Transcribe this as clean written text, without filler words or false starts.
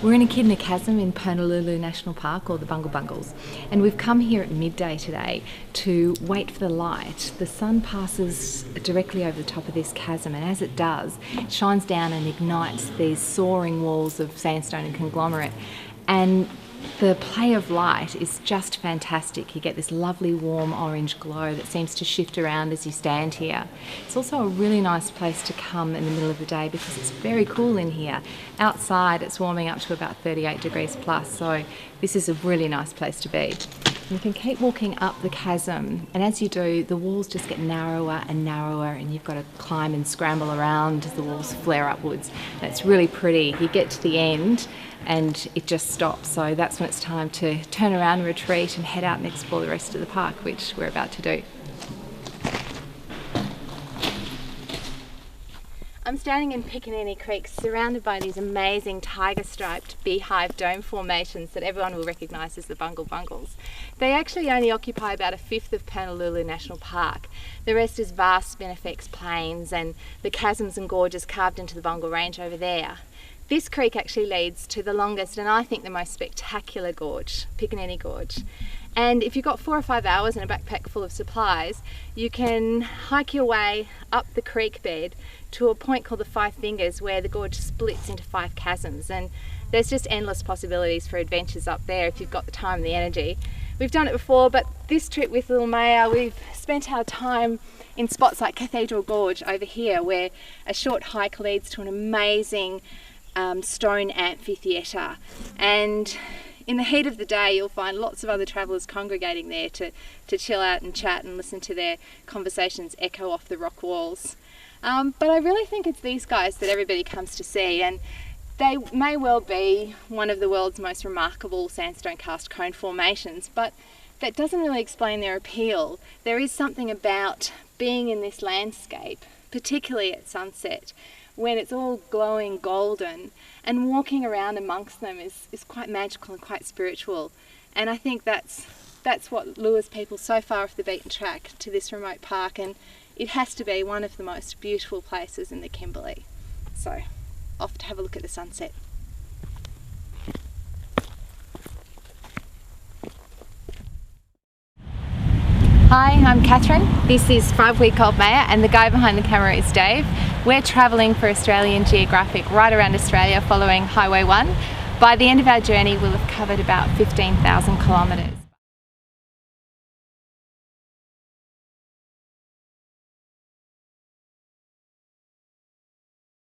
We're in Echidna Chasm in Purnululu National Park, or the Bungle Bungles, and we've come here at midday today to wait for the light. The sun passes directly over the top of this chasm, and as it does, it shines down and ignites these soaring walls of sandstone and conglomerate. And the play of light is just fantastic. You get this lovely warm orange glow that seems to shift around as you stand here. It's also a really nice place to come in the middle of the day because it's very cool in here. Outside it's warming up to about 38 degrees plus, so this is a really nice place to be. You can keep walking up the chasm, and as you do, the walls just get narrower and narrower, and you've got to climb and scramble around as the walls flare upwards. And it's really pretty. You get to the end and it just stops, so that's when it's time to turn around, retreat and head out and explore the rest of the park, which we're about to do. I'm standing in Piccaninny Creek surrounded by these amazing tiger-striped beehive dome formations that everyone will recognise as the Bungle Bungles. They actually only occupy about a fifth of Purnululu National Park. The rest is vast spinifex plains and the chasms and gorges carved into the Bungle Range over there. This creek actually leads to the longest and I think the most spectacular gorge, Piccaninny Gorge. And if you've got 4 or 5 hours and a backpack full of supplies, you can hike your way up the creek bed to a point called the Five Fingers where the gorge splits into 5 chasms, and there's just endless possibilities for adventures up there if you've got the time and the energy. We've done it before, but this trip with little Maya, we've spent our time in spots like Cathedral Gorge over here where a short hike leads to an amazing stone amphitheatre, and in the heat of the day you'll find lots of other travellers congregating there to chill out and chat and listen to their conversations echo off the rock walls. But I really think it's these guys that everybody comes to see, and they may well be one of the world's most remarkable sandstone karst cone formations, but that doesn't really explain their appeal. There is something about being in this landscape, particularly at sunset, when it's all glowing golden, and walking around amongst them is quite magical and quite spiritual. And I think that's what lures people so far off the beaten track to this remote park, and it has to be one of the most beautiful places in the Kimberley. So, off to have a look at the sunset. Hi, I'm Catherine. This is 5-week-old Maya, and the guy behind the camera is Dave. We're travelling for Australian Geographic right around Australia following Highway 1. By the end of our journey, we'll have covered about 15,000 kilometres.